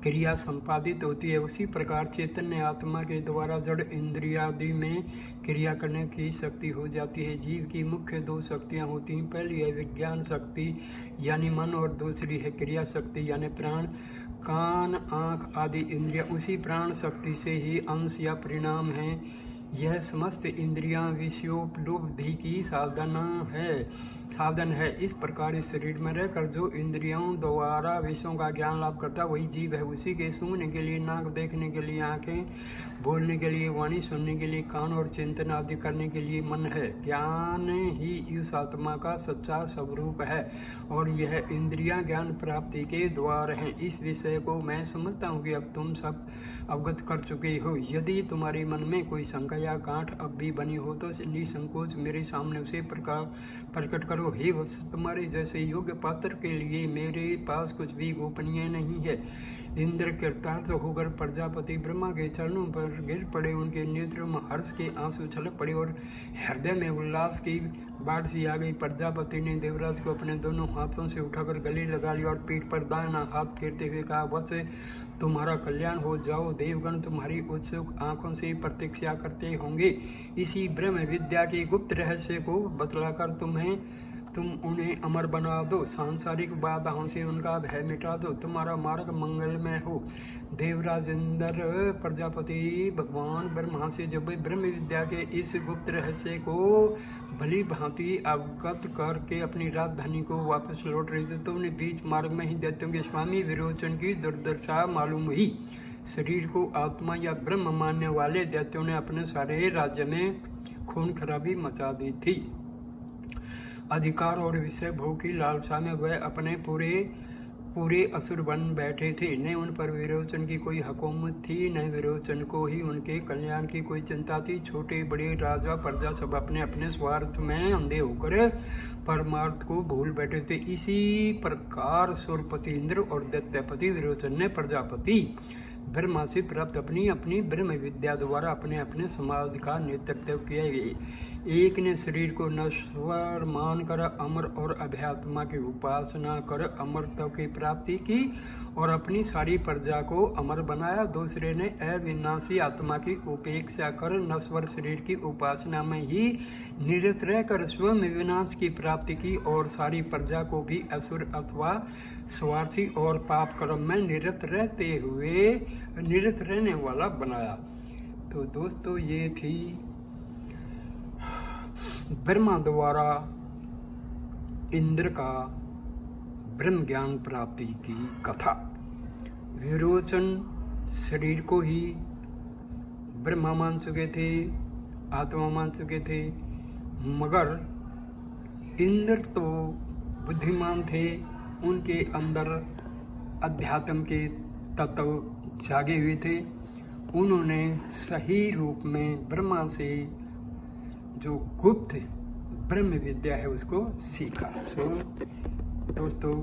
क्रिया संपादित होती है, उसी प्रकार चैतन्य आत्मा के द्वारा जड़ इंद्रियादि में क्रिया करने की शक्ति हो जाती है। जीव की मुख्य दो शक्तियाँ होती हैं, पहली है विज्ञान शक्ति यानी मन, और दूसरी है क्रिया शक्ति यानी प्राण। कान, आँख आदि इंद्रिया उसी प्राण शक्ति से ही अंश या परिणाम है। यह समस्त इंद्रियां विषयोपलब्धि की साधन है। इस प्रकार इस शरीर में रहकर जो इंद्रियों द्वारा विषयों का ज्ञान लाभ करता वही जीव है। उसी के सूंघने के लिए नाक, देखने के लिए आंखें, बोलने के लिए वाणी, सुनने के लिए कान और चिंतन आदि करने के लिए मन है। ज्ञान ही इस आत्मा का सच्चा स्वरूप है और यह इंद्रियां ज्ञान प्राप्ति के द्वार हैं। इस विषय को मैं समझता हूँ कि अब तुम सब अवगत कर चुके हो। यदि तुम्हारे मन में कोई शंका या गांठ अब भी बनी हो तो निसंकोच मेरे सामने उसे प्रकट करो। हे वत्स, तुम्हारे जैसे योग्य पात्र के लिए मेरे पास कुछ भी गोपनीय नहीं है। इंद्र कृतार्थ होकर प्रजापति ब्रह्मा के चरणों पर गिर पड़े। उनके नेत्रों में हर्ष के आंसू छलक पड़े और हृदय में उल्लास की बाढ़ सी आ गई। प्रजापति ने देवराज को अपने दोनों हाथों से उठाकर गले लगा लिया और पीठ पर दाहिना हाथ फेरते हुए कहा, वत्स, तुम्हारा कल्याण हो। जाओ, देवगण तुम्हारी उत्सुक आंखों से प्रतीक्षा करते होंगे। इसी ब्रह्म विद्या के गुप्त रहस्य को बतलाकर तुम उन्हें अमर बना दो। सांसारिक बाधाओं से उनका भय मिटा दो। तुम्हारा मार्ग मंगलमय हो। देवराज इंद्र प्रजापति भगवान ब्रह्मा से जब ब्रह्म विद्या के इस गुप्त रहस्य को भली भांति अवगत करके अपनी राजधानी को वापस लौट रहे थे तो उन्हें बीच मार्ग में ही दैत्यों के स्वामी विरोचन की दुर्दशा मालूम हुई। शरीर को आत्मा या ब्रह्म मानने वाले दैत्यों ने अपने सारे राज्य में खून खराबी मचा दी थी। अधिकार और विषय भोग की लालसा में वह अपने पूरे असुर बन बैठे थे। न उन पर विरोचन की कोई हुकूमत थी, न विरोचन को ही उनके कल्याण की कोई चिंता थी। छोटे बड़े राजा प्रजा सब अपने अपने स्वार्थ में अंधे होकर परमार्थ को भूल बैठे थे। इसी प्रकार सुरपति इंद्र और दैत्यपति विरोचन ने प्रजापति ब्रह्मा से प्राप्त अपनी अपनी ब्रह्म विद्या द्वारा अपने अपने समाज का नेतृत्व किया। एक ने शरीर को नश्वर मानकर अमर और अभ्यात्मा की उपासना कर अमरत्व की प्राप्ति की और अपनी सारी प्रजा को अमर बनाया। दूसरे ने अविनाशी आत्मा की उपेक्षा कर नश्वर शरीर की उपासना में ही निरत रहकर स्वयं विनाश की प्राप्ति की और सारी प्रजा को भी असुर अथवा स्वार्थी और पाप कर्म में निरत रहने वाला बनाया। तो दोस्तों, ये थी ब्रह्मा द्वारा इंद्र का ब्रह्म ज्ञान प्राप्ति की कथा। विरोचन शरीर को ही ब्रह्मा मान चुके थे, आत्मा मान चुके थे, मगर इंद्र तो बुद्धिमान थे। उनके अंदर अध्यात्म के तत्व जागे हुए थे। उन्होंने सही रूप में ब्रह्मा से जो गुप्त ब्रह्म विद्या है उसको सीखा। सो दोस्तों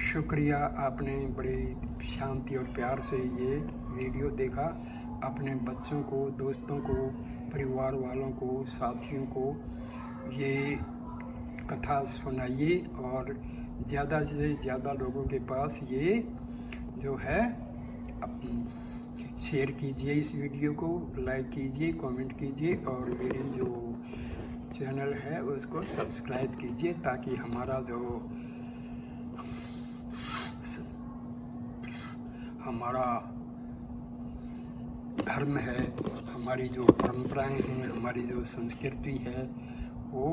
शुक्रिया, आपने बड़े शांति और प्यार से ये वीडियो देखा। अपने बच्चों को, दोस्तों को, परिवार वालों को, साथियों को ये कथा सुनाइए और ज़्यादा से ज़्यादा लोगों के पास ये जो है शेयर कीजिए। इस वीडियो को लाइक कीजिए, कमेंट कीजिए और मेरी जो चैनल है उसको सब्सक्राइब कीजिए, ताकि हमारा जो हमारा धर्म है, हमारी जो परंपराएं हैं, हमारी जो संस्कृति है वो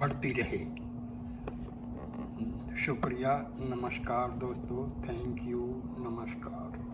बढ़ती रहे। शुक्रिया, नमस्कार दोस्तों, थैंक यू, नमस्कार।